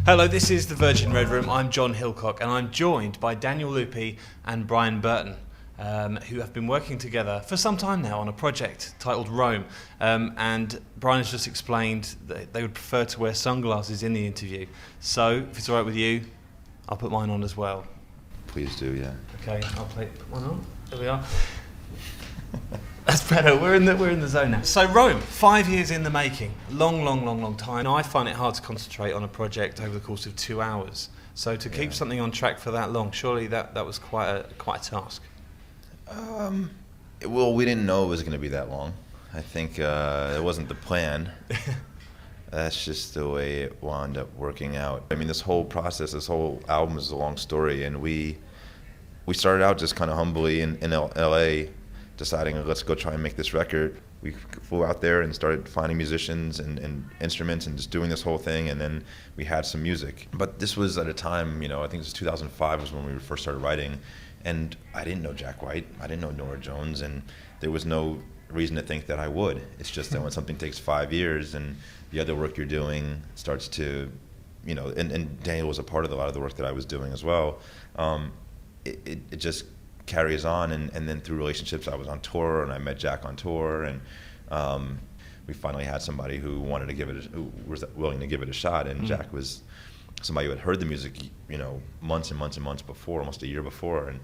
Hello, this is the Virgin Red Room. I'm John Hillcock, and I'm joined by Daniele Luppi and Brian Burton, who have been working together for some time now on a project titled Rome. And Brian has just explained that they would prefer to wear sunglasses in the interview. So, if it's all right with you, I'll put mine on as well. Please do, yeah. Okay, I'll put one on. There we are. That's better. We're in the zone now. So Rome, 5 years in the making. Long time. Now, I find it hard to concentrate on a project over the course of 2 hours. So to keep something on track for that long, surely that was quite a task. Well, we didn't know it was going to be that long. I think it wasn't the plan. That's just the way it wound up working out. I mean, this whole process, this whole album is a long story, and we started out just kind of humbly in LA, deciding let's go try and make this record. We flew out there and started finding musicians and instruments and just doing this whole thing, and then we had some music. But this was at a time, I think it was 2005 was when we first started writing, and I didn't know Jack White, I didn't know Norah Jones, and there was no reason to think that I would. It's just that when something takes 5 years and the other work you're doing starts to, and Daniel was a part of a lot of the work that I was doing as well, it just carries on, and then through relationships I was on tour and I met Jack on tour, and we finally had somebody who who was willing to give it a shot, and Jack was somebody who had heard the music months and months before, almost a year before, and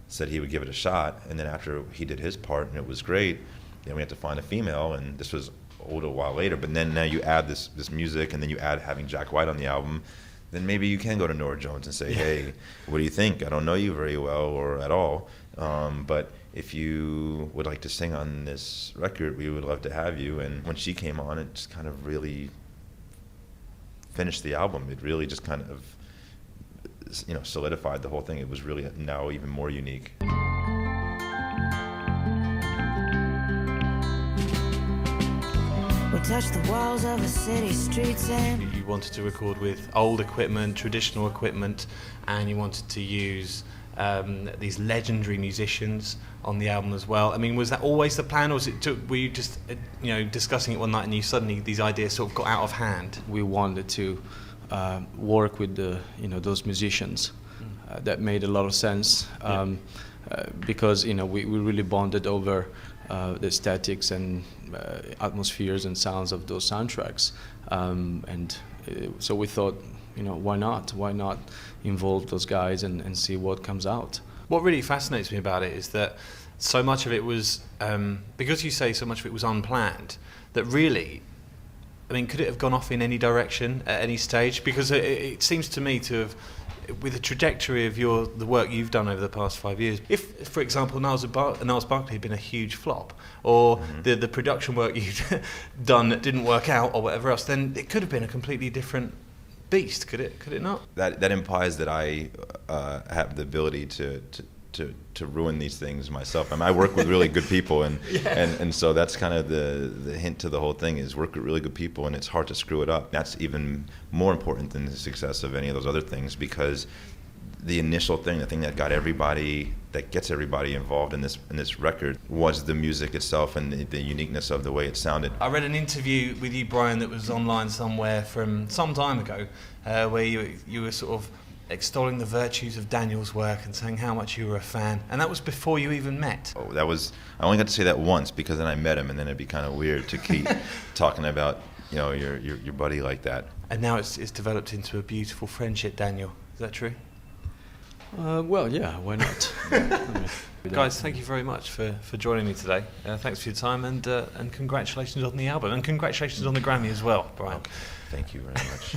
said he would give it a shot. And then after he did his part and it was great, then we had to find a female, and this was a little while later, but then now you add this music, and then you add having Jack White on the album, then maybe you can go to Norah Jones and say, hey, what do you think? I don't know you very well or at all, but if you would like to sing on this record, we would love to have you. And when she came on, it just kind of really finished the album. It really just kind of, solidified the whole thing. It was really now even more unique. We touch the walls of a city streets and You wanted to record with old equipment, traditional equipment, and you wanted to use these legendary musicians on the album as well. I mean, was that always the plan, or were you just discussing it one night and you suddenly these ideas sort of got out of hand? We wanted to work with those musicians. That made a lot of sense because we really bonded over the aesthetics and atmospheres and sounds of those soundtracks, and so we thought, why not involve those guys and see what comes out. What really fascinates me about it is that so much of it was, because you say so much of it was unplanned, that really, I mean, could it have gone off in any direction at any stage? Because it seems to me to have, with the trajectory of the work you've done over the past 5 years, if, for example, Niles Barkley had been a huge flop, or the production work you'd done that didn't work out, or whatever else, then it could have been a completely different beast, could it not? That implies that I have the ability to ruin these things myself. I mean, I work with really good people, and so that's kind of the hint to the whole thing, is work with really good people, and it's hard to screw it up. That's even more important than the success of any of those other things, because the initial thing, the thing that gets everybody involved in this record, was the music itself and the uniqueness of the way it sounded. I read an interview with you, Brian, that was online somewhere from some time ago, where you were sort of extolling the virtues of Daniel's work and saying how much you were a fan, and that was before you even met. Oh, I only got to say that once, because then I met him, and then it'd be kind of weird to keep talking about your buddy like that. And now it's developed into a beautiful friendship, Daniel. Is that true? Well, yeah, why not? Guys, thank you very much for joining me today. Thanks for your time, and congratulations on the album, and congratulations on the Grammy as well, Brian. Okay. Thank you very much.